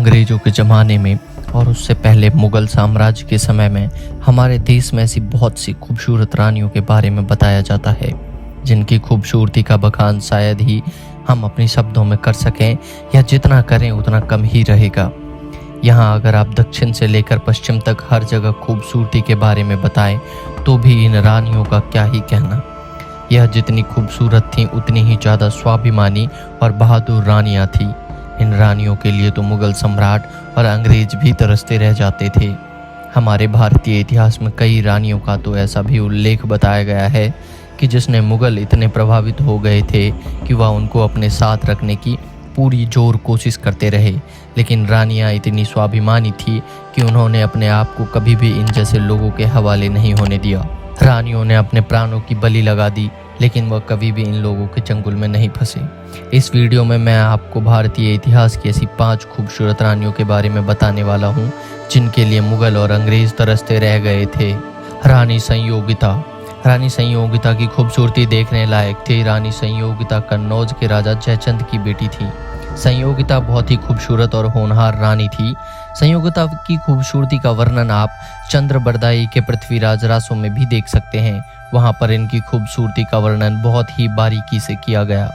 अंग्रेजों के ज़माने में और उससे पहले मुग़ल साम्राज्य के समय में हमारे देश में ऐसी बहुत सी खूबसूरत रानियों के बारे में बताया जाता है जिनकी खूबसूरती का बखान शायद ही हम अपने शब्दों में कर सकें या जितना करें उतना कम ही रहेगा। यहाँ अगर आप दक्षिण से लेकर पश्चिम तक हर जगह खूबसूरती के बारे में बताएं तो भी इन रानियों का क्या ही कहना। यह जितनी खूबसूरत थीं उतनी ही ज़्यादा स्वाभिमानी और बहादुर रानियाँ थीं। इन रानियों के लिए तो मुग़ल सम्राट और अंग्रेज भी तरसते रह जाते थे। हमारे भारतीय इतिहास में कई रानियों का तो ऐसा भी उल्लेख बताया गया है कि जिसने मुग़ल इतने प्रभावित हो गए थे कि वह उनको अपने साथ रखने की पूरी जोर कोशिश करते रहे, लेकिन रानियां इतनी स्वाभिमानी थी कि उन्होंने अपने आप को कभी भी इन जैसे लोगों के हवाले नहीं होने दिया। रानियों ने अपने प्राणों की बलि लगा दी, लेकिन वह कभी भी इन लोगों के चंगुल में नहीं फंसे। इस वीडियो में मैं आपको भारतीय इतिहास की ऐसी 5 खूबसूरत रानियों के बारे में बताने वाला हूँ जिनके लिए मुग़ल और अंग्रेज तरसते रह गए थे। रानी संयोगिता। रानी संयोगिता की खूबसूरती देखने लायक थी। रानी संयोगिता कन्नौज के राजा जयचंद की बेटी थी। संयोगिता बहुत ही खूबसूरत और होनहार रानी थी। संयोगिता की खूबसूरती का वर्णन आप चंद्रबरदाई के पृथ्वीराज रासों में भी देख सकते हैं। वहां पर इनकी खूबसूरती का वर्णन बहुत ही बारीकी से किया गया।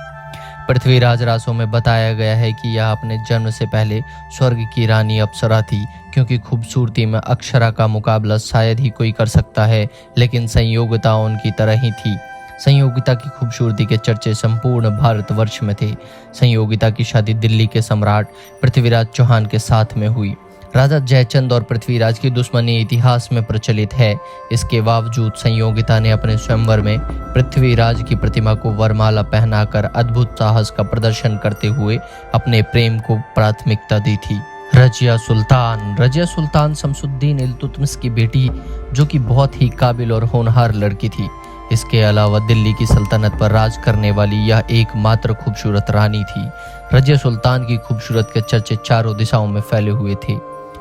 पृथ्वीराज रासों में बताया गया है कि यह अपने जन्म से पहले स्वर्ग की रानी अप्सरा थी, क्योंकि खूबसूरती में अक्षरा का मुकाबला शायद ही कोई कर सकता है, लेकिन संयोगिता उनकी तरह ही थी। संयोगिता की खूबसूरती के चर्चे संपूर्ण भारतवर्ष में थे। संयोगिता की शादी दिल्ली के सम्राट पृथ्वीराज चौहान के साथ में हुई। राजा जयचंद और पृथ्वीराज की दुश्मनी इतिहास में प्रचलित है। इसके बावजूद संयोगिता ने अपने स्वयंवर में पृथ्वीराज की प्रतिमा को वरमाला पहनाकर अद्भुत साहस का प्रदर्शन करते हुए अपने प्रेम को प्राथमिकता दी थी। रजिया सुल्तान। रजिया सुल्तान शमसुद्दीन इल्तुतमिश की बेटी, जो कि बहुत ही काबिल और होनहार लड़की थी। इसके अलावा दिल्ली की सल्तनत पर राज करने वाली यह एकमात्र खूबसूरत रानी थी। रजिया सुल्तान की खूबसूरत के चर्चे चारों दिशाओं में फैले हुए थे।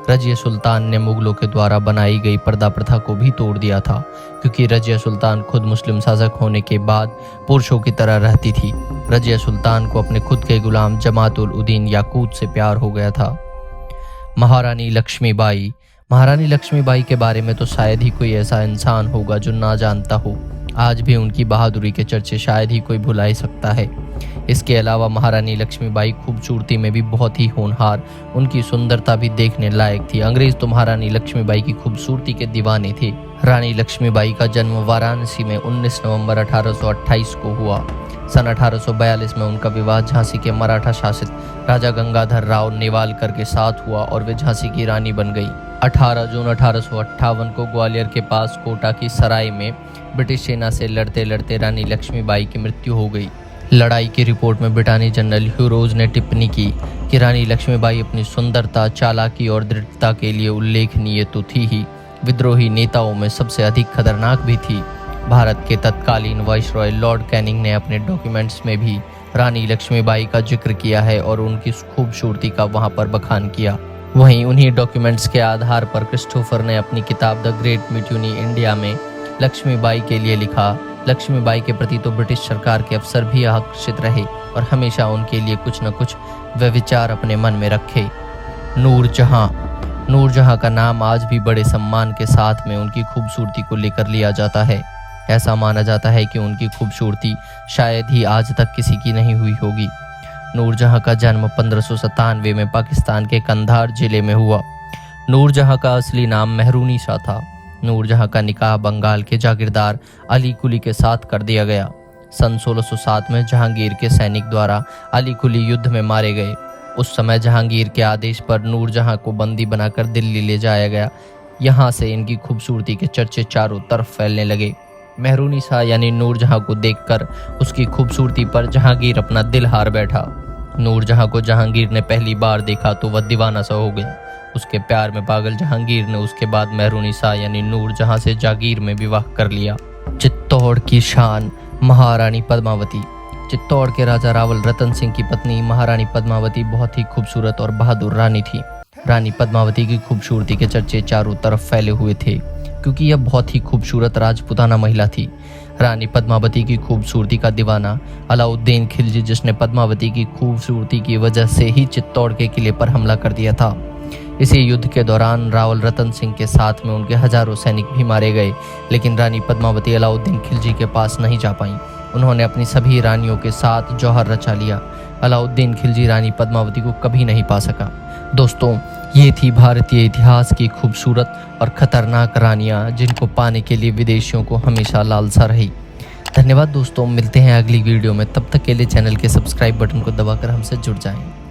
रजिया सुल्तान ने मुगलों के द्वारा बनाई गई पर्दा प्रथा को भी तोड़ दिया था, क्योंकि रजिया सुल्तान खुद मुस्लिम शासक होने के बाद पुरुषों की तरह रहती थी। रजिया सुल्तान को अपने खुद के गुलाम जमातुल उद्दीन याकूत से प्यार हो गया था। महारानी लक्ष्मीबाई। महारानी लक्ष्मीबाई के बारे में तो शायद ही कोई ऐसा इंसान होगा जो ना जानता हो। आज भी उनकी बहादुरी के चर्चे शायद ही कोई भुला ही सकता है। इसके अलावा महारानी लक्ष्मीबाई खूबसूरती में भी बहुत ही होनहार, उनकी सुंदरता भी देखने लायक थी। अंग्रेज तो महारानी लक्ष्मीबाई की खूबसूरती के दीवाने थे। रानी लक्ष्मीबाई का जन्म वाराणसी में 19 नवंबर 1828 को हुआ। सन 1842 में उनका विवाह झांसी के मराठा शासित राजा गंगाधर राव नेवालकर के साथ हुआ और वे झांसी की रानी बन गई। 18 जून 1858 को ग्वालियर के पास कोटा की सराय में ब्रिटिश सेना से लड़ते लड़ते रानी लक्ष्मीबाई की मृत्यु हो गई। लड़ाई की रिपोर्ट में ब्रिटानी जनरल ह्यूरोज ने टिप्पणी की कि रानी लक्ष्मीबाई अपनी सुंदरता, चालाकी और दृढ़ता के लिए उल्लेखनीय तो थी ही, विद्रोही नेताओं में सबसे अधिक खतरनाक भी थी। भारत के तत्कालीन वाइसरॉय लॉर्ड कैनिंग ने अपने डॉक्यूमेंट्स में भी रानी लक्ष्मीबाई का जिक्र किया है और उनकी खूबसूरती का वहां पर बखान किया। वहीं उन्हीं डॉक्यूमेंट्स के आधार पर क्रिस्टोफर ने अपनी किताब द ग्रेट म्यूटिनी इंडिया में लक्ष्मीबाई के लिए लिखा। लक्ष्मीबाई के प्रति तो ब्रिटिश सरकार के अफसर भी आकर्षित रहे और हमेशा उनके लिए कुछ न कुछ व्यभिचार अपने मन में रखे। नूरजहां। नूरजहां का नाम आज भी बड़े सम्मान के साथ में उनकी खूबसूरती को लेकर लिया जाता है। ऐसा माना जाता है कि उनकी खूबसूरती शायद ही आज तक किसी की नहीं हुई होगी। नूरजहां का जन्म 1597 में पाकिस्तान के कंधार जिले में हुआ। नूरजहां का असली नाम मेहरुनिसा था। नूरजहां का निकाह बंगाल के जागीरदार अली कुली के साथ कर दिया गया। सन 1607 में जहांगीर के सैनिक द्वारा अली कुली युद्ध में मारे गए। उस समय जहांगीर के आदेश पर नूरजहां को बंदी बनाकर दिल्ली ले जाया गया। यहाँ से इनकी खूबसूरती के चर्चे चारों तरफ फैलने लगे। मेहरुनिसा यानी नूरजहां को देखकर उसकी खूबसूरती पर जहांगीर अपना दिल हार बैठा। नूरजहां को जहांगीर ने पहली बार देखा तो वह दीवाना सा हो गया। उसके प्यार में पागल जहांगीर ने उसके बाद मेहरुनिसा यानी नूरजहां से जागीर में विवाह कर लिया। चित्तौड़ की शान। महारानी पद्मावती। चित्तौड़ के राजा रावल रतन सिंह की पत्नी महारानी पद्मावती बहुत ही खूबसूरत और बहादुर रानी थी। रानी पद्मावती की खूबसूरती के चर्चे चारों तरफ फैले हुए थे, क्योंकि यह बहुत ही खूबसूरत राजपूताना महिला थी। रानी पद्मावती की खूबसूरती का दीवाना अलाउद्दीन खिलजी, जिसने पद्मावती की खूबसूरती की वजह से ही चित्तौड़ के किले पर हमला कर दिया था। इसी युद्ध के दौरान रावल रतन सिंह के साथ में उनके हजारों सैनिक भी मारे गए, लेकिन रानी पद्मावती अलाउद्दीन खिलजी के पास नहीं जा पाईं। उन्होंने अपनी सभी रानियों के साथ जौहर रचा लिया। अलाउद्दीन खिलजी रानी पद्मावती को कभी नहीं पा सका। दोस्तों, ये थी भारतीय इतिहास की खूबसूरत और खतरनाक रानियां, जिनको पाने के लिए विदेशियों को हमेशा लालसा रही। धन्यवाद दोस्तों, मिलते हैं अगली वीडियो में। तब तक के लिए चैनल के सब्सक्राइब बटन को दबाकर हमसे जुड़ जाएं।